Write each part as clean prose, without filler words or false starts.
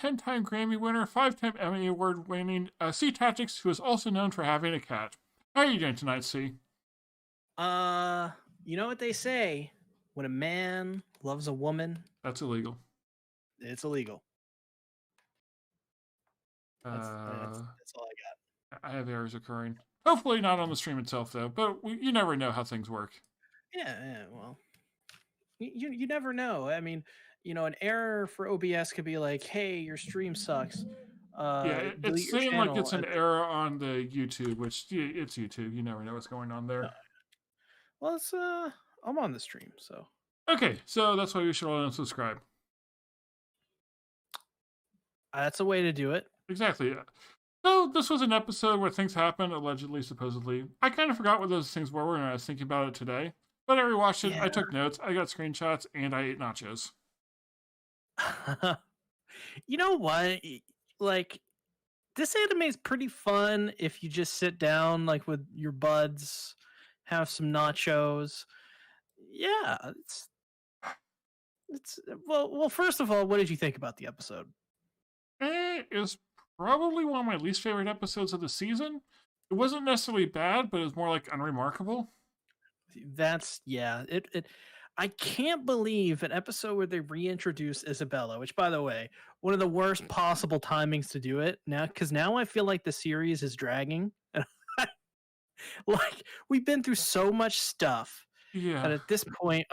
10-time Grammy winner, 5-time Emmy Award-winning C. Tactics, who is also known for having a cat. How are you doing tonight, C? You know what they say? When a man loves a woman, That's illegal. it's illegal. That's Uh, that's all I got. I have errors occurring. Hopefully not on the stream itself, though, but you never know how things work. Yeah, well, you never know. I mean, an error for OBS could be like, "Hey, your stream sucks. Yeah, it's Delete your saying like channel." it's an error on the YouTube, which it's YouTube. You never know what's going on there. Well, it's I'm on the stream, so Okay, so that's why you should all unsubscribe. that's a way to do it. Exactly. So this was an episode where things happened, allegedly, supposedly. I kind of forgot what those things were when I was thinking about it today. But I rewatched it, Yeah. I took notes, I got screenshots, and I ate nachos. You know what? Like, this anime is pretty fun if you just sit down like with your buds, have some nachos. Yeah, it's well. First of all, what did you think about the episode? It is probably one of my least favorite episodes of the season. It wasn't necessarily bad, but it was more like unremarkable. That's yeah. It I can't believe an episode where they reintroduce Isabella, which, by the way, one of the worst possible timings to do it now, because now I feel like the series is dragging. Like, we've been through so much stuff Yeah. that at this point,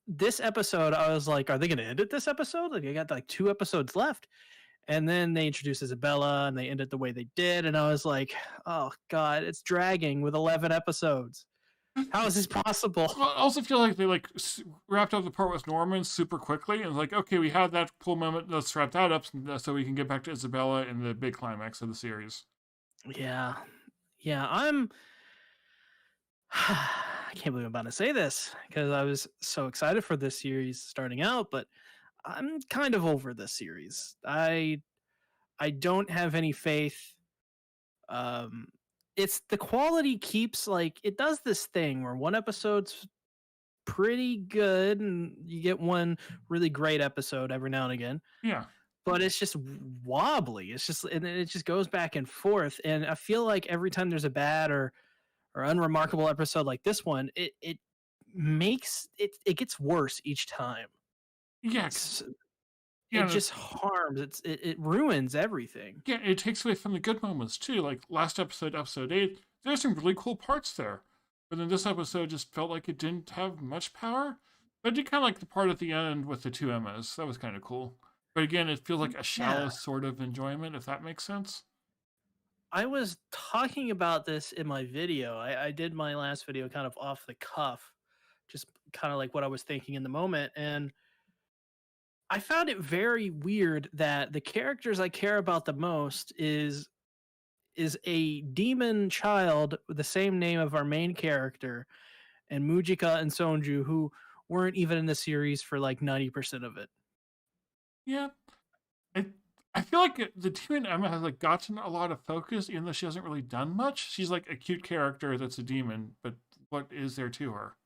this episode, I was like, are they going to end it this episode? Like, I got like 2 episodes left. And then they introduced Isabella and they ended the way they did. And I was like, oh, God, it's dragging with 11 episodes. How is this possible? Well, I also feel like they wrapped up the part with Norman super quickly, and like, okay, we had that cool moment. Let's wrap that up so we can get back to Isabella in the big climax of the series. Yeah, I can't believe I'm about to say this because I was so excited for this series starting out, but I'm kind of over this series. I don't have any faith. It's the quality keeps like it does this thing where one episode's pretty good and you get one really great episode every now and again. Yeah. But it's just wobbly. It's just and it just goes back and forth. And I feel like every time there's a bad or unremarkable episode like this one, it makes it gets worse each time. Yeah. It just harms. It ruins everything. Yeah, it takes away from the good moments too. Like last episode, episode 8, there's some really cool parts there. But then this episode just felt like it didn't have much power. But I did kind of like the part at the end with the 2 Emmas. That was kind of cool. But again, it feels like a shallow sort of enjoyment, if that makes sense. I was talking about this in my video. I did my last video kind of off the cuff, just kind of like what I was thinking in the moment. And I found it very weird that the characters I care about the most is a demon child with the same name of our main character, and Mujika and Sonju, who weren't even in the series for like 90% of it. Yeah. I feel like the demon Emma has like gotten a lot of focus, even though she hasn't really done much. She's like a cute character that's a demon, but what is there to her?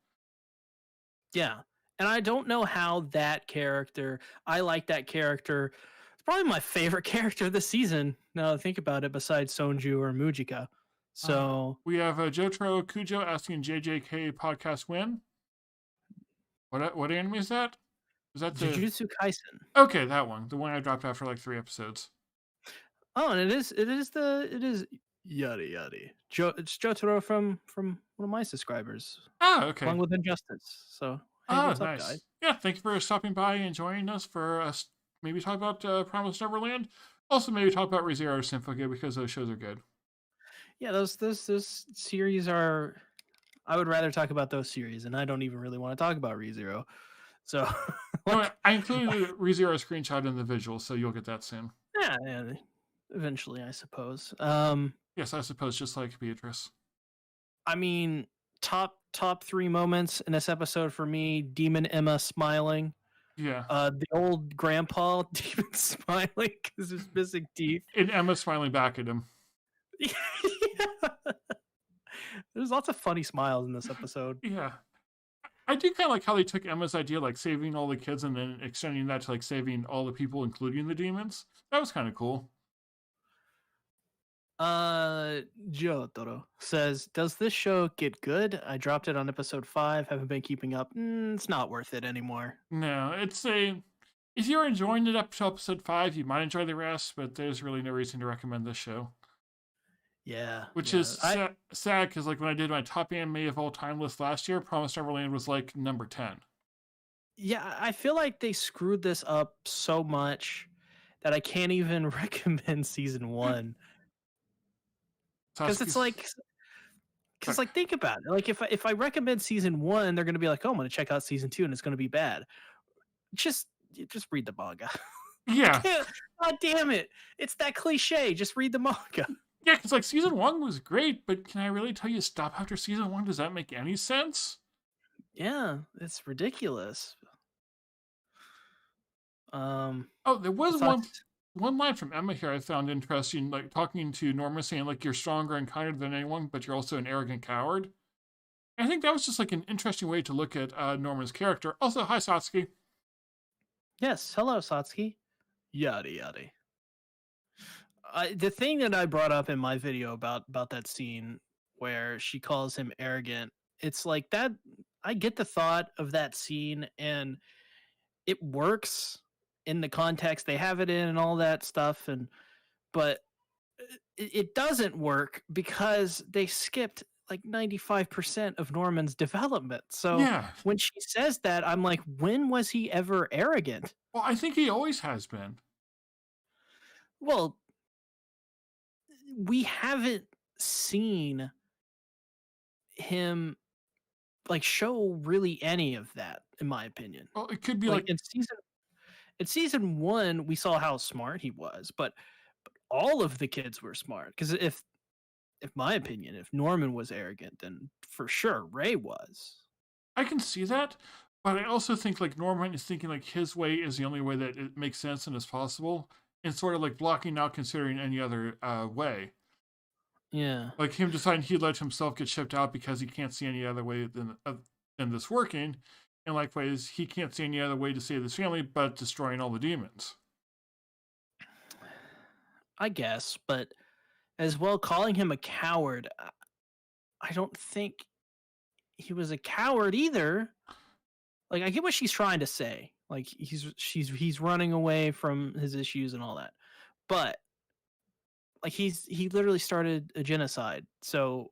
Yeah. And I don't know how that character, I like that character. It's probably my favorite character this season, now that I think about it, besides Sonju or Mujika. So we have Jotaro Kujo asking JJK podcast when? What anime is that? Is that the Jujutsu Kaisen? Okay, that one. The one I dropped after like 3 episodes. Oh, and it is yada yada. It's Jotaro from one of my subscribers. Oh, okay. Along with Injustice. So hey, what's nice. up, guys? Yeah, thank you for stopping by and joining us for us maybe talk about Promised Neverland. Also, maybe talk about ReZero Symphonia because those shows are good. Yeah, those series are. I would rather talk about those series, and I don't even really want to talk about ReZero. So I included the ReZero screenshot in the visual, so you'll get that soon. Yeah, eventually, I suppose. Yes, I suppose, just like Beatrice. I mean, top 3 moments in this episode for me: Demon Emma smiling. Yeah. The old grandpa demon smiling because he's missing teeth. And Emma smiling back at him. Yeah. There's lots of funny smiles in this episode. Yeah. I do kind of like how they took Emma's idea, like saving all the kids and then extending that to like saving all the people, including the demons. That was kind of cool. Uh, Jotaro says, "Does this show get good? I dropped it on episode 5. Haven't been keeping up. It's not worth it anymore." No, it's a. If you're enjoying it up to episode 5, you might enjoy the rest, but there's really no reason to recommend this show. Yeah, Which is yeah. sad because, like, when I did my top anime of all time list last year, Promised Neverland was like number 10. Yeah, I feel like they screwed this up so much that I can't even recommend season 1 because it's Sasuke's. like, because like think about it. Like if I recommend season 1, they're gonna be like, "Oh, I'm gonna check out season 2, and it's gonna be bad." Just just read the manga. I Yeah. can't. God damn it! It's that cliche. Just read the manga. Yeah, because, like, season 1 was great, but can I really tell you stop after season 1? Does that make any sense? Yeah, it's ridiculous. Oh, there was Besides, one line from Emma here I found interesting, like talking to Norma, saying like you're stronger and kinder than anyone, but you're also an arrogant coward. I think that was just like an interesting way to look at Norma's character. Also, hi Satsuki. yes. Hello, Satsuki. Yada yada. The thing that I brought up in my video about that scene where she calls him arrogant, it's like that. I get the thought of that scene, and it works in the context they have it in, and all that stuff, and but it doesn't work because they skipped like 95% of Norman's development. So Yeah. when she says that, I'm like, when was he ever arrogant? Well, I think he always has been. Well, we haven't seen him like show really any of that, in my opinion. Well, it could be Like like in season 1, we saw how smart he was, but all of the kids were smart. Because if my opinion, if Norman was arrogant, then for sure Ray was. I can see that, but I also think like Norman is thinking like his way is the only way that it makes sense and is possible, and sort of like blocking out considering any other way. Yeah. Like him deciding he'd let himself get shipped out because he can't see any other way than this working, and likewise he can't see any other way to save his family but destroying all the demons. I guess, but as well, calling him a coward, I don't think he was a coward either. Like, I get what she's trying to say. Like, he's running away from his issues and all that, but like he literally started a genocide. So,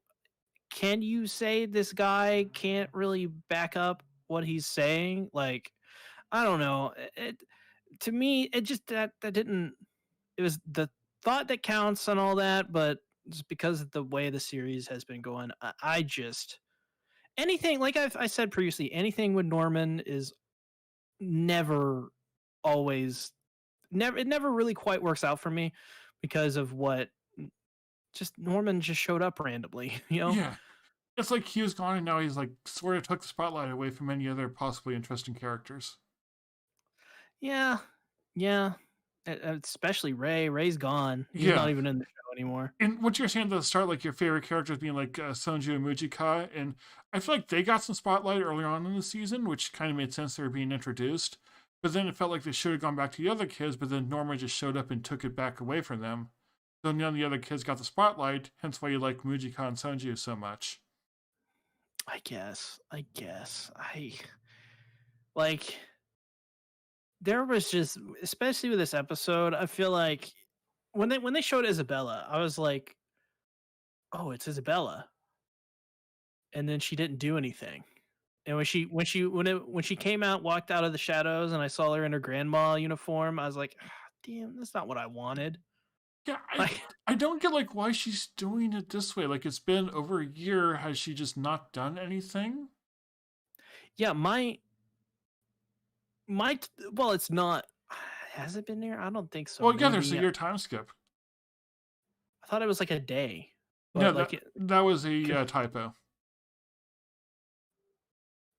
can you say this guy can't really back up what he's saying? Like, I don't know. To me, it just that didn't. It was the thought that counts and all that, but just because of the way the series has been going, I just anything like I said previously, anything with Norman is never always never it never really quite works out for me because of what just Norman just showed up randomly, you know? Yeah, it's like he was gone and now he's like sort of took the spotlight away from any other possibly interesting characters. Yeah. Yeah. Especially Ray. Ray's gone. He's Yeah. not even in the show anymore. And what you're saying at the start, like your favorite characters being like Sonju and Mujika, and I feel like they got some spotlight early on in the season, which kind of made sense they were being introduced. But then it felt like they should have gone back to the other kids, but then Norma just showed up and took it back away from them. So none of the other kids got the spotlight, hence why you like Mujika and Sonju so much. I guess. I like there was just especially with this episode, I feel like when they showed Isabella, I was like, "Oh, it's Isabella." And then she didn't do anything. And when she came out, walked out of the shadows, and I saw her in her grandma uniform, I was like, "Ah, damn, that's not what I wanted." Yeah, Like, I don't get like why she's doing it this way. Like it's been over a year, has she just not done anything? yeah, well, it's not. Has it been there? I don't think so. Well, yeah, there's a Maybe year time skip. I thought it was like a day, No, but like that was a typo.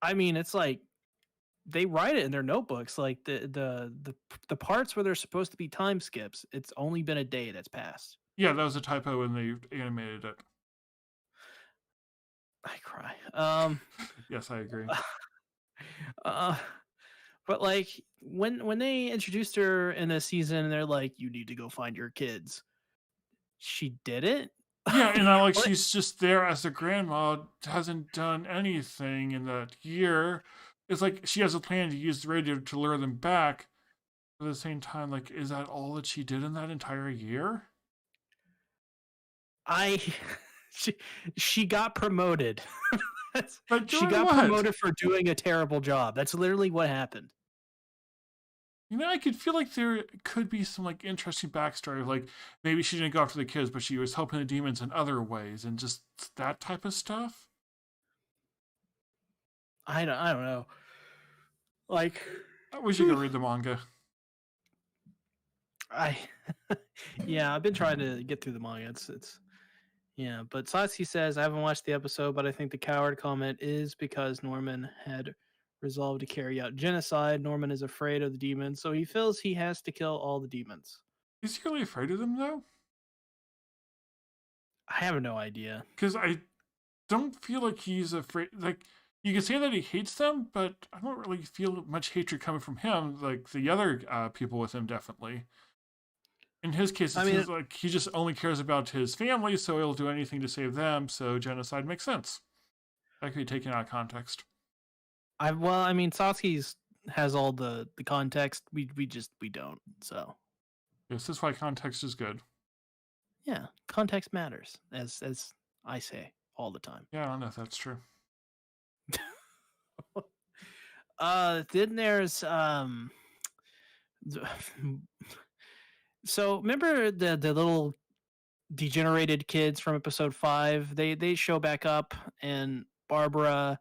I mean, it's like they write it in their notebooks. Like the parts where there's supposed to be time skips, it's only been a day that's passed. Yeah, that was a typo when they animated it. I cry. Yes, I agree. Uh, But like when they introduced her in this season, they're like, "You need to go find your kids." She did it. Yeah, and I like What? she's just there as a grandma, hasn't done anything in that year. It's like she has a plan to use the radio to lure them back. But at the same time, like, is that all that she did in that entire year? I she, she got promoted. But She doing got what? promoted for doing a terrible job. That's literally what happened. You know, I could feel like there could be some like interesting backstory, like maybe she didn't go after the kids, but she was helping the demons in other ways, and just that type of stuff. I don't know. Like We should go read the manga. I yeah, I've been trying to get through the manga. It's yeah, but Satsuki says I haven't watched the episode, but I think the coward comment is because Norman had resolved to carry out genocide. Norman is afraid of the demons, so he feels he has to kill all the demons. Is he really afraid of them though? I have no idea. Because I don't feel like he's afraid. Like, you can say that he hates them, but I don't really feel much hatred coming from him. Like the other people with him, definitely. In his case, it I mean, seems like he just only cares about his family, so he'll do anything to save them. So genocide makes sense. That could be taken out of context. I mean, Satsuki's has all the context. We don't. So Yes, this is why context is good. yeah, context matters, as I say all the time. Yeah, I don't know if that's true. Then there's so remember the little degenerated kids from episode 5? They show back up, and Barbara,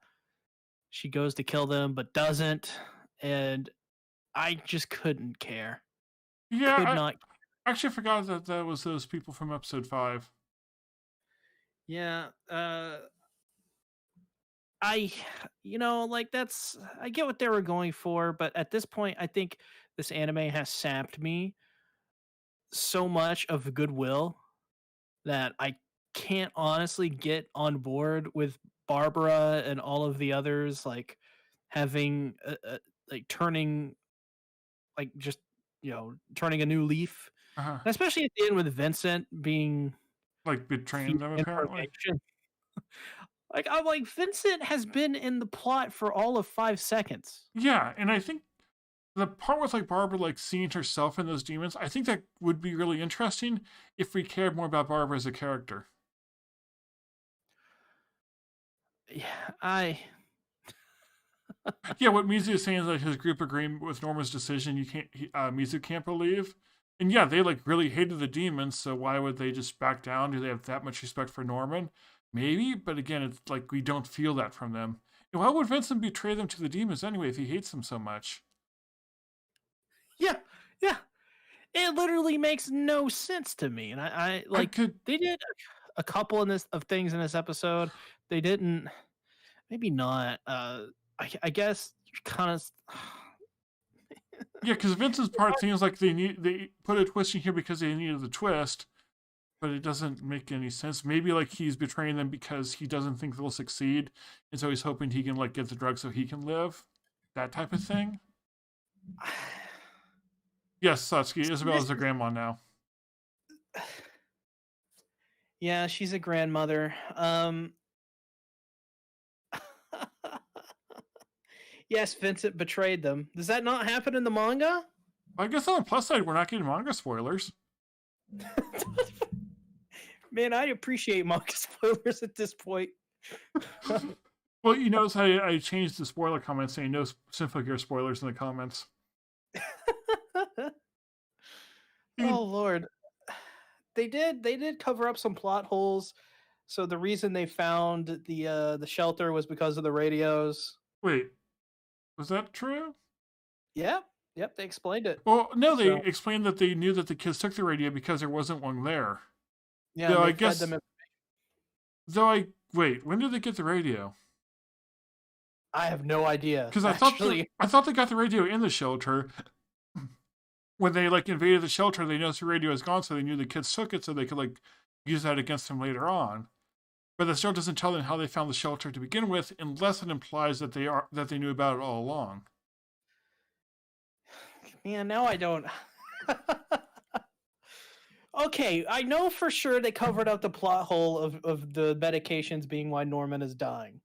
she goes to kill them but doesn't, and I just couldn't care. Yeah, Could I not. actually forgot that that was those people from episode 5. Yeah, I like that's I get what they were going for, but at this point I think this anime has sapped me so much of goodwill that I can't honestly get on board with Barbara and all of the others like having like turning like just turning a new leaf, Uh-huh. and especially at the end with Vincent being Like betraying feeding them, apparently. information. Like I'm like Vincent has been in the plot for all of 5 seconds. Yeah, and I think the part with like Barbara like seeing herself in those demons, I think that would be really interesting if we cared more about Barbara as a character. Yeah, I Yeah, what Mizu is saying is that his group agreed with Norma's decision. Mizu can't believe, and yeah, they like really hated the demons. So why would they just back down? Do they have that much respect for Norman? Maybe, but again, it's like we don't feel that from them. And why would Vincent betray them to the demons anyway if he hates them so much? yeah, yeah. It literally makes no sense to me. And I I like could, they did a couple in this of things in this episode. They didn't maybe not. I guess kind of yeah, because Vincent's part seems like they put a twist in here because they needed the twist, but it doesn't make any sense. Maybe like he's betraying them because he doesn't think they'll succeed, and so he's hoping he can like get the drug so he can live. That type of thing. Yes, Satsuki. Isabel this is a grandma now. yeah, she's a grandmother. Yes, Vincent betrayed them. Does that not happen in the manga? I guess on the plus side, we're not getting manga spoilers. Man, I appreciate manga spoilers at this point. Well, you notice I changed the spoiler comment saying no Sympho Gear spoilers in the comments. Oh Lord. They did cover up some plot holes. So the reason they found the shelter was because of the radios. Wait, was that true? Yep. Yep, they explained it. Well, no, they So explained that they knew that the kids took the radio because there wasn't one there. yeah, Though and I they fed guess, them. wait, when did they get the radio? I have no idea. Because Actually, I thought they got the radio in the shelter. When they like invaded the shelter, they noticed the radio was gone, so they knew the kids took it, so they could like use that against them later on. But the show doesn't tell them how they found the shelter to begin with, unless it implies that they knew about it all along. man, now I don't. Okay, I know for sure they covered up the plot hole of the medications being why Norman is dying.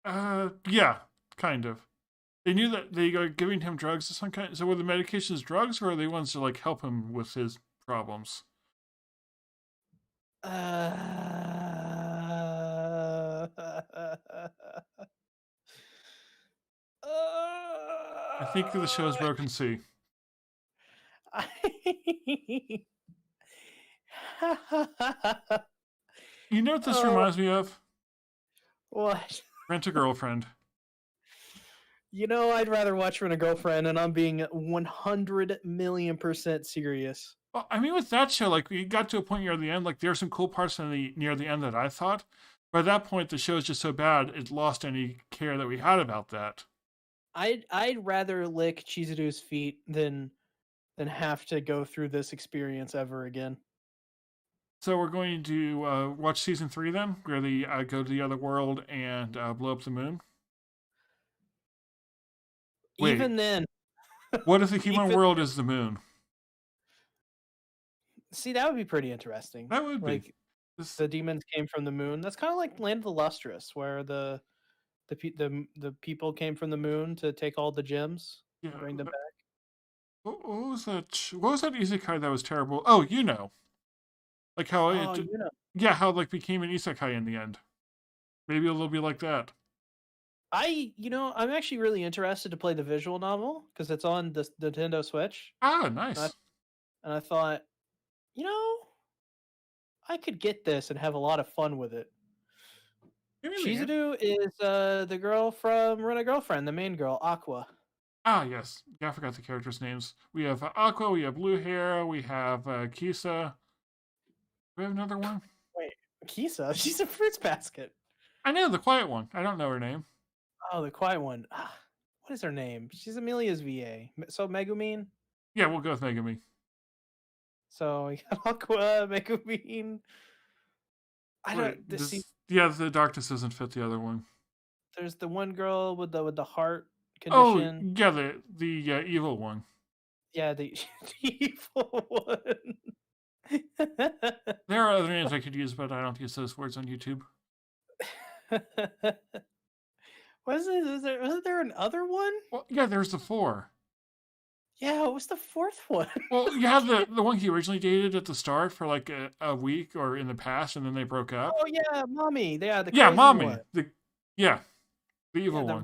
Yeah, kind of. They knew that they are giving him drugs of some kind. So were the medications drugs, or are they ones to like help him with his problems? I think the show is Broken Sea. You know what this Oh, reminds me of? what? Rent a Girlfriend. You know, I'd rather watch Rent a Girlfriend, and I'm being 100,000,000% serious. Well, I mean, with that show, like we got to a point near the end. Like there are some cool parts near the end that I thought, but at that point, the show is just so bad it lost any care that we had about that. I'd rather lick Chizuru's feet than have to go through this experience ever again. So we're going to watch season 3 then, where they go to the other world and blow up the moon. Wait, Even then, what if the human even world is the moon? see, that would be pretty interesting. That would be. Like the demons came from the moon. That's kind of like Land of the Lustrous, where the people came from the moon to take all the gems, Yeah. and bring them back. What was that? What was that isekai that was terrible? Oh, you know, like how Oh, it, yeah, how it, like became an isekai in the end. Maybe a little bit like that. I'm actually really interested to play the visual novel because it's on the Nintendo Switch. Ah, nice. And I thought, I could get this and have a lot of fun with it. Chizuru is the girl from Rent a Girlfriend, the main girl, Aqua. Ah, yes. Yeah, I forgot the characters' names. We have Aqua, we have Blue Hair, we have Kisa. Do we have another one? Wait, Kisa? She's a fruits basket. I know, the quiet one. I don't know her name. Oh, the quiet one. What is her name? She's Amelia's VA. So Megumin? Yeah, we'll go with Megumi. So we got Aqua, Megumin. Yeah, the darkness doesn't fit the other one. There's the one girl with the heart condition. condition. Oh, yeah, the evil one. Yeah, the evil one. There are other names I could use, but I don't use those words on YouTube. Wasn't there another one? Well, yeah, there's the 4. Yeah, what was the 4th one? Well, you have the one he originally dated at the start for like a week or in the past, and then they broke up. Oh yeah, Mommy. Yeah, the yeah, Mommy. One. The evil one.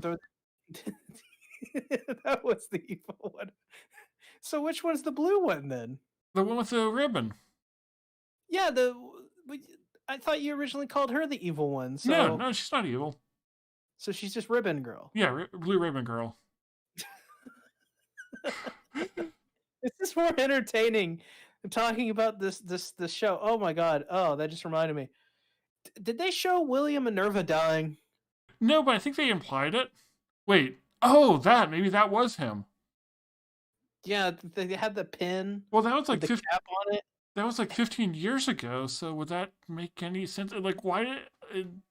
That was the evil one. So which one's the blue one then? The one with the ribbon. Yeah, I thought you originally called her the evil one. So no, she's not evil. So she's just Ribbon Girl. Yeah, Blue Ribbon Girl. This is more entertaining than talking about this show. Oh my god. Oh, that just reminded me. Did they show William Minerva dying? No, but I think they implied it. Wait. Maybe that was him. Yeah, they had the pin. Well, that was like the cap on it. That was like 15 years ago. So would that make any sense? Like, why did?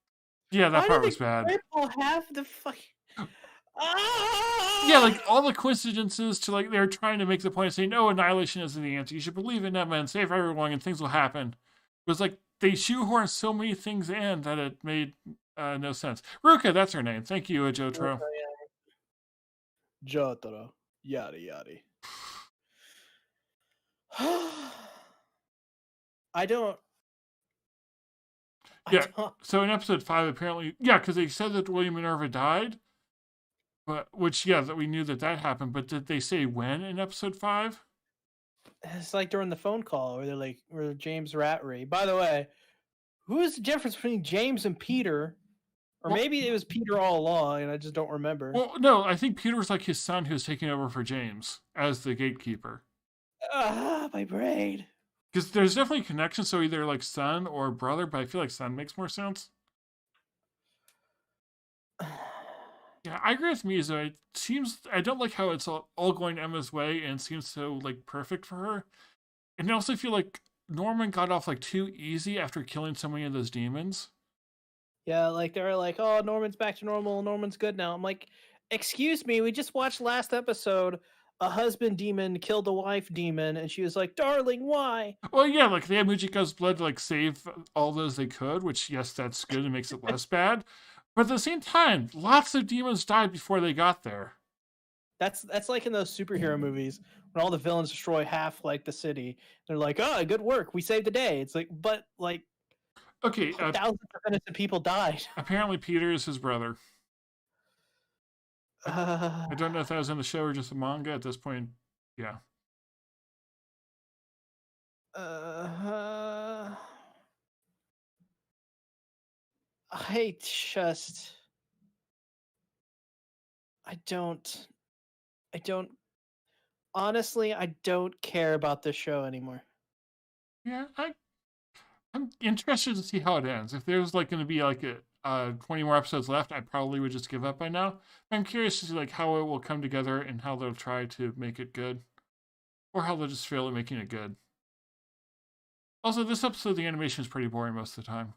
Yeah, that part was bad. People have the fucking. Yeah, like all the coincidences to like they're trying to make the point saying, "Oh, annihilation isn't the answer. You should believe in Neverland, save everyone, and things will happen." It was like they shoehorned so many things in that it made no sense. Ruka, that's her name. Thank you, Jotaro. Jotaro, yada yada. I don't. So in episode 5, apparently, because they said that William Minerva died, but that we knew that happened. But did they say when in episode 5? It's like during the phone call where they're like, "Where James Rattery." By the way, who is the difference between James and Peter? Or maybe it was Peter all along, and I just don't remember. Well, no, I think Peter was like his son who's taking over for James as the gatekeeper. My brain. Because there's definitely connections, so either like son or brother, but I feel like son makes more sense. Yeah, I agree with Mizo. It seems I don't like how it's all going Emma's way and seems so like perfect for her. And I also feel like Norman got off like too easy after killing so many of those demons. Yeah, like they're like, "Oh, Norman's back to normal. Norman's good now." I'm like, "Excuse me, we just watched last episode a husband demon killed a wife demon, and she was like, "Darling, why?" Well, yeah, like they had Mujika's blood to like save all those they could, which yes, that's good and makes it less bad. But at the same time, lots of demons died before they got there. That's like in those superhero movies when all the villains destroy half like the city. They're like, "Oh, good work, we saved the day." It's like, but like Okay, thousands of innocent people died. apparently Peter is his brother. Uh, I don't know if that was in the show or just the manga at this point. Yeah. uh, I just, I don't, I don't. Honestly, I don't care about this show anymore. Yeah, I'm interested to see how it ends. If there's like going to be like a 20 more episodes left, I probably would just give up by now. I'm curious to see like how it will come together and how they'll try to make it good, or how they'll just fail at making it good. Also, this episode the animation is pretty boring most of the time.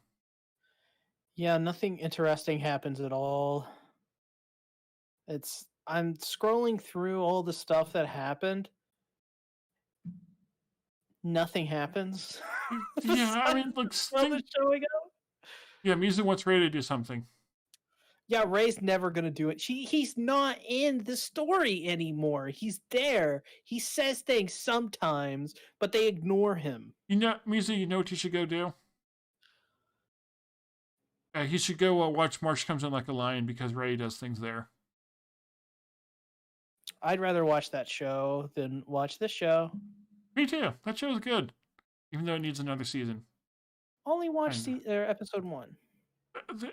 Yeah, nothing interesting happens at all. I'm scrolling through all the stuff that happened. Nothing happens. Yeah, I mean, like Well, the showing up. yeah, Mizu wants Ray to do something. Yeah, Ray's never gonna do it. He's not in the story anymore. He's there. He says things sometimes, but they ignore him. You know, Mizu, you know what you should go do? He should go watch March Comes In Like a Lion because Ray does things there. I'd rather watch that show than watch this show. Me too. That show is good, even though it needs another season. Only watch Kinda. episode 1.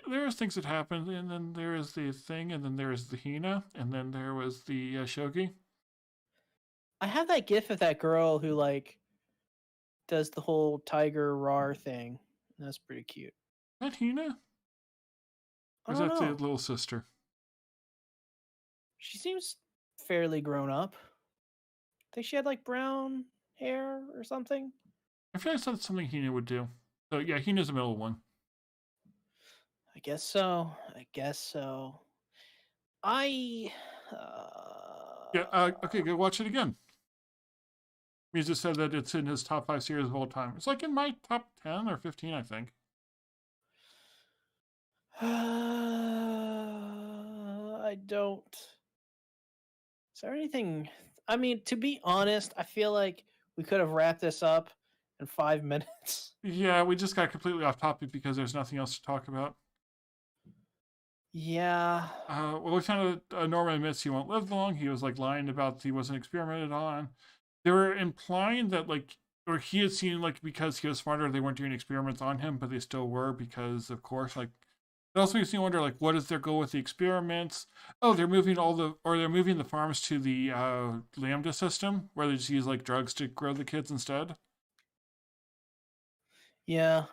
There is things that happened, and then there is the thing, and then there is the Hina, and then there was the Shogi. I have that gif of that girl who like does the whole tiger roar thing. That's pretty cute. Is that Hina? I Or is don't that know. the little sister? She seems fairly grown up. I think she had like brown hair or something. I feel like that's something Hina would do. So yeah, Hina's the middle one. I guess so. I guess so. I. Uh, Yeah. Okay, go watch it again. Mizu said that it's in his top 5 series of all time. It's like in my top 10 or 15, I think. I don't. Is there anything? I mean, to be honest, I feel like we could have wrapped this up in 5 minutes. Yeah, we just got completely off topic because there's nothing else to talk about. Yeah. Well, we found out Norman admits he won't live long. He was like lying about he wasn't experimented on. They were implying that like, or he had seen like because he was smarter, they weren't doing experiments on him, but they still were because of course like. It also makes me wonder like what is their goal with the experiments? Oh, they're moving they're moving the farms to the lambda system where they just use like drugs to grow the kids instead. Yeah.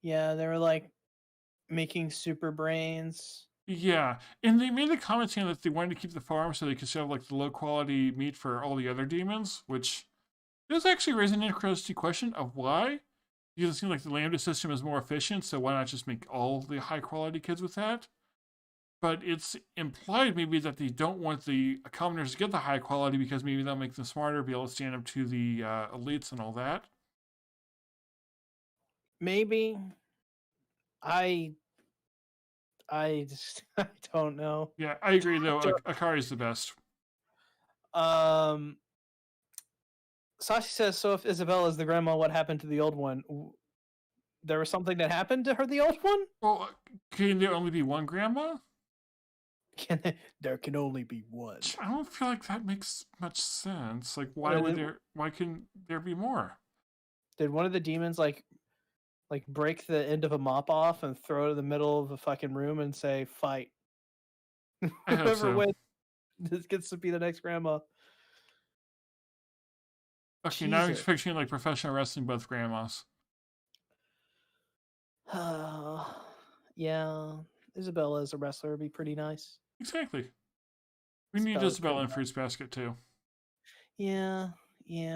Yeah, they were like making super brains. Yeah, and they made the comment saying that they wanted to keep the farm so they could sell like the low quality meat for all the other demons, which does actually raise an interesting question of why. Because it seems like the lambda system is more efficient, so why not just make all the high quality kids with that? But it's implied maybe that they don't want the commoners to get the high quality because maybe that'll make them smarter, be able to stand up to the elites and all that. Maybe. I I just I don't know. Yeah, I agree though. Akari's the best. Um Sashi says, so if Isabella is the grandma, what happened to the old one? There was something that happened to her, the old one? Well, can there only be one grandma? There can only be one. I don't feel like that makes much sense. Like, why can there be more? Did one of the demons like break the end of a mop off and throw it in the middle of a fucking room and say, fight? I hope Whoever so. wins, this gets to be the next grandma. Okay, now I'm Jesus. picturing like professional wrestling, both grandmas. Yeah, Isabella as a wrestler would be pretty nice. Exactly. We need Isabella's Isabella in pretty Fruits Basket too. Yeah,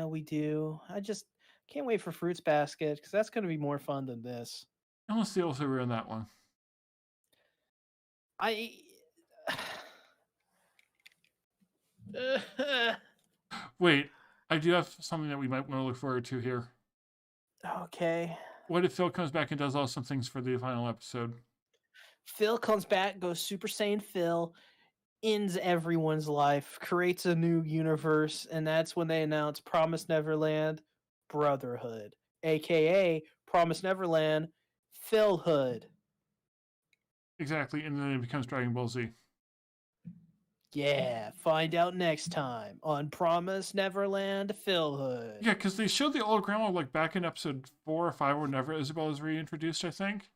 we do. I just can't wait for Fruits Basket because that's going to be more fun than this. Unless they also ruin that one. I Wait, I do have something that we might want to look forward to here. Okay. What if Phil comes back and does awesome things for the final episode? Phil comes back, goes Super Saiyan Phil, ends everyone's life, creates a new universe, and that's when they announce Promise Neverland Brotherhood, aka Promise Neverland Philhood. Exactly, and then it becomes Dragon Ball Z. Yeah, find out next time on Promise Neverland Philhood. Yeah, because they showed the old grandma like back in episode 4 or 5 whenever Isabel was reintroduced, I think.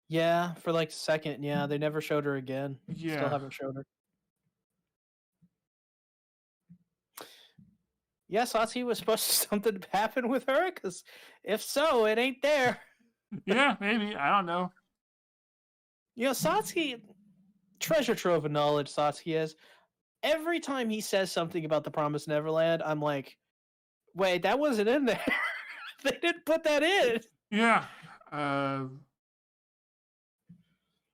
Yeah, for like a second. Yeah, they never showed her again. Still Yeah. haven't showed her. Yeah, Satsuki was supposed to something to happen with her, because if so, it ain't there. Yeah, maybe. I don't know. You know, Satsuki, treasure trove of knowledge Satsuki is. Every time he says something about the Promised Neverland, I'm like, wait, that wasn't in there. They didn't put that in. Yeah. I'm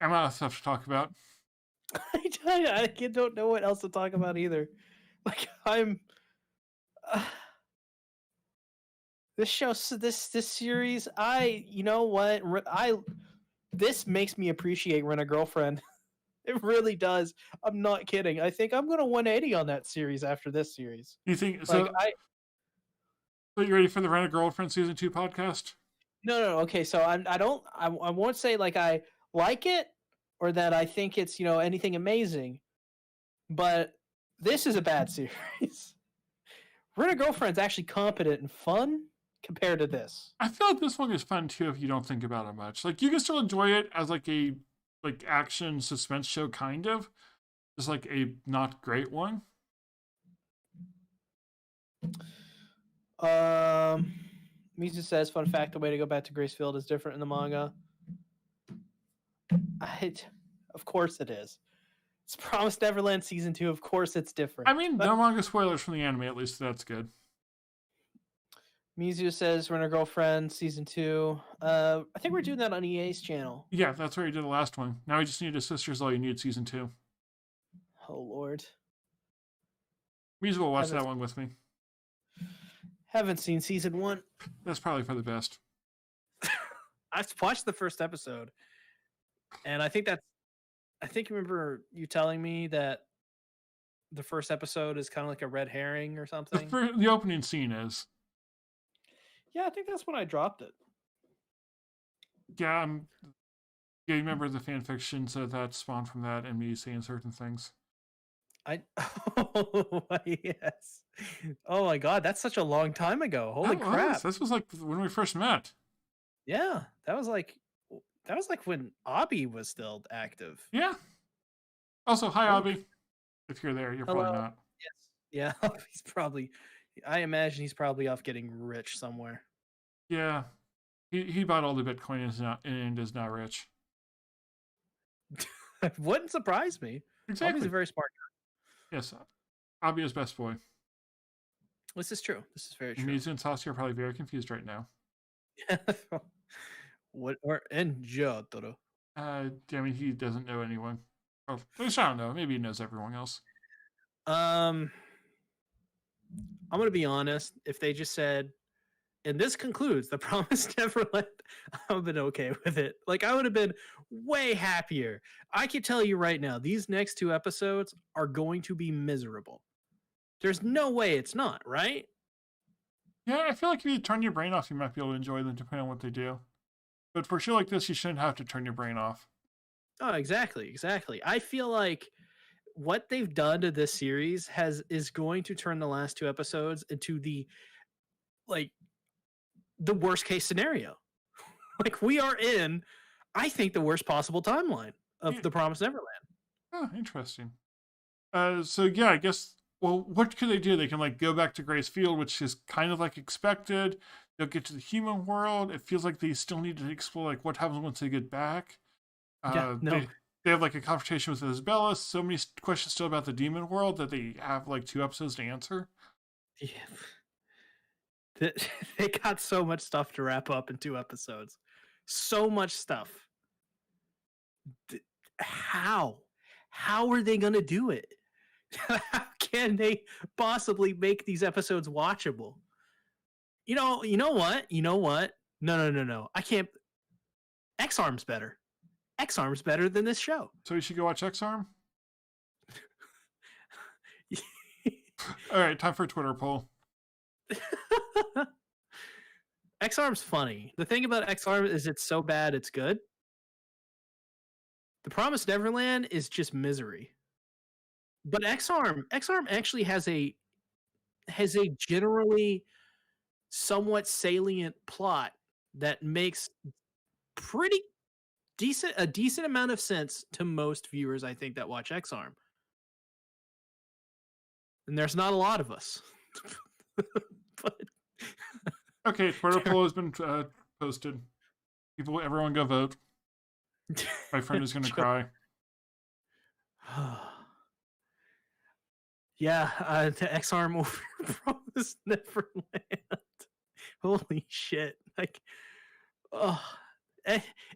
out of stuff to talk about. I don't know what else to talk about either. Like, I'm. This show, this series, you know what, this makes me appreciate Rent a Girlfriend. It really does. I'm not kidding. I think I'm gonna 180 on that series after this series. You think Like so? So you ready for the Rent a Girlfriend season 2 podcast? no. Okay, so I won't say like I like it or that I think it's anything amazing, but this is a bad series. Rent a Girlfriend's actually competent and fun compared to this. I feel like this one is fun too if you don't think about it much. Like you can still enjoy it as like a action suspense show kind of. Just like a not great one. Mizu says, fun fact, the way to go back to Gracefield is different in the manga. Of course it is. It's Promised Neverland Season 2. Of course it's different. I mean, no manga spoilers from the anime, at least that's good. Mizu says, Rent a Girlfriend Season 2. I think we're doing that on EA's channel. Yeah, that's where he did the last one. Now we just need a Sisters All You Need Season 2. Oh, Lord. Mizu will watch that one with me. Haven't seen Season 1. That's probably for the best. I watched the first episode, and I think you remember you telling me that the first episode is kind of like a red herring or something. The opening scene is. Yeah, I think that's when I dropped it. Yeah, you remember the fan fictions that spawned from that and me saying certain things. Oh, yes. Oh my god, that's such a long time ago. Holy crap. This was like when we first met. Yeah, that was like when Abby was still active. Yeah. Also, hi Abby. If you're there, you're Hello. probably not. Yes. Yeah, he's probably, I imagine he's probably off getting rich somewhere. Yeah. He bought all the Bitcoin and is now rich. Wouldn't surprise me. Exactly. Abby's a very smart guy. Yes. Abby is best boy. This is true. This is very true. Mizu and Sasuke are probably very confused right now. What or Toro? I mean, he doesn't know anyone. Or, at least I don't know. Maybe he knows everyone else. I'm gonna be honest. If they just said, and this concludes the Promised Neverland, I would have been okay with it. Like, I would have been way happier. I can tell you right now, these next 2 episodes are going to be miserable. There's no way it's not, right? Yeah, I feel like if you turn your brain off, you might be able to enjoy them depending on what they do. But for a show like this, you shouldn't have to turn your brain off. Oh, exactly. I feel like what they've done to this series is going to turn the last 2 episodes into the worst case scenario. Like, we are in, I think, the worst possible timeline of the Promised Neverland. Oh, interesting. So yeah, I guess. Well, what could they do? They can go back to Gracefield, which is kind of expected. They'll get to the human world. It feels like they still need to explore what happens once they get back. No. They have a confrontation with Isabella. So many questions still about the demon world that they have 2 episodes to answer. Yeah. They got so much stuff to wrap up in 2 episodes. So much stuff. How are they gonna do it? How can they possibly make these episodes watchable? You know what? No. I can't. X-Arm's better. X-Arm's better than this show. So you should go watch X-Arm? All right, time for a Twitter poll. X-Arm's funny. The thing about X-Arm is it's so bad it's good. The Promised Neverland is just misery. But X-Arm actually has a generally somewhat salient plot that makes a decent amount of sense to most viewers, I think, that watch X-Arm. And there's not a lot of us. But okay, Twitter poll has been posted. Everyone go vote. My friend is going to cry. Yeah, to X-Arm over Promised Neverland. Holy shit. Like, oh,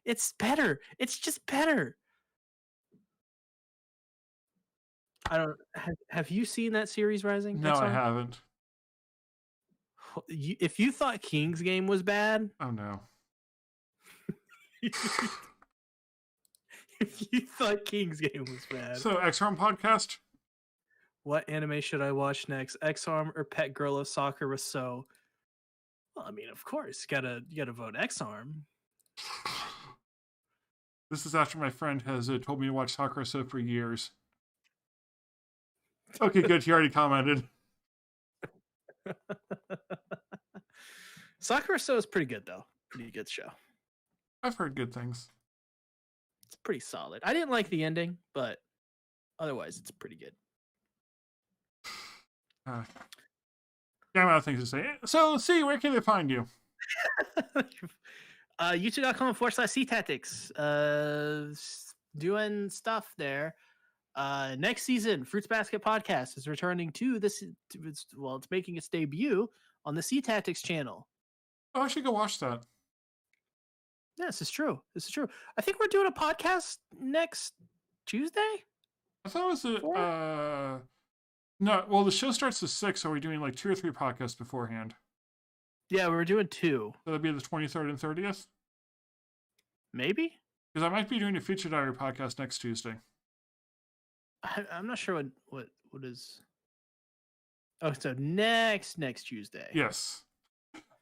it's better. It's just better. I don't have you seen that series, Rising? No, X-Arm? I haven't. If you thought King's Game was bad, oh no. If you thought King's Game was bad. So X-Arm podcast? What anime should I watch next? X-Arm or Pet Girl of Sakura So? Well, I mean, of course, you gotta vote X-Arm. This is after my friend has told me to watch Sakura So for years. Okay, good. He already commented. Sakura So is pretty good, though. Pretty good show. I've heard good things. It's pretty solid. I didn't like the ending, but otherwise, it's pretty good. Yeah, I'm out of things to say. So, let's see, where can they find you? YouTube.com/CTactics. Doing stuff there. Next season, Fruits Basket Podcast is returning to this. It's making its debut on the CTactics channel. Oh, I should go watch that. Yeah, this is true. I think we're doing a podcast next Tuesday. I thought it was no. Well, the show starts at 6, so we're doing like 2 or 3 podcasts beforehand. Yeah, we were doing 2. So that'd be the 23rd and 30th. Maybe. Because I might be doing a Feature Diary podcast next Tuesday. I'm not sure what is. Oh, so next Tuesday. Yes.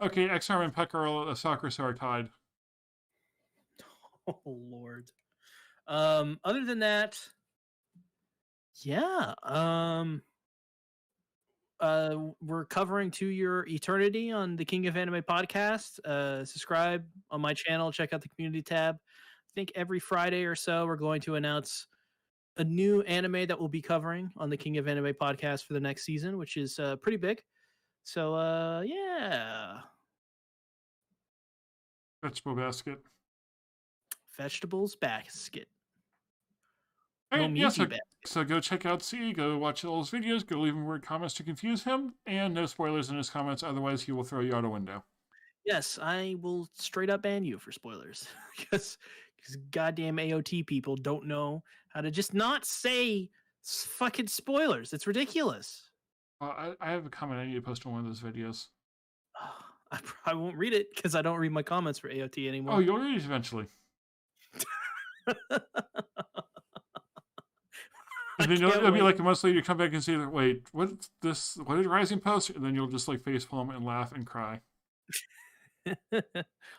Okay, X-Arm and Pet Girl Sakura So are tied. Oh Lord. Other than that, yeah. We're covering To Your Eternity on the King of Anime podcast. Subscribe on my channel. Check out the community tab. I think every Friday or so we're going to announce a new anime that we'll be covering on the King of Anime podcast for the next season, which is pretty big. So yeah. Vegetable basket. Vegetables basket. All right, yeah, basket. so go check out C, go watch all his videos, go leave him weird comments to confuse him, and no spoilers in his comments, otherwise he will throw you out a window. Yes, I will straight up ban you for spoilers. because goddamn AOT people don't know how to just not say fucking spoilers. It's ridiculous. I have a comment I need to post on one of those videos. I won't read it because I don't read my comments for AOT anymore. Oh, you'll read it eventually. And then it'll be like a month later, you come back and say, wait, what's this? What did Rising post? And then you'll just like facepalm and laugh and cry.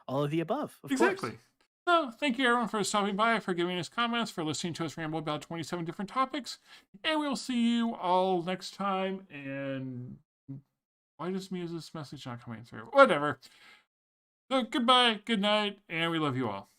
All of the above, of exactly. course. So, thank you everyone for stopping by, for giving us comments, for listening to us ramble about 27 different topics. And we'll see you all next time. And why does Muse's message not coming through? Whatever. So, goodbye, good night, and we love you all.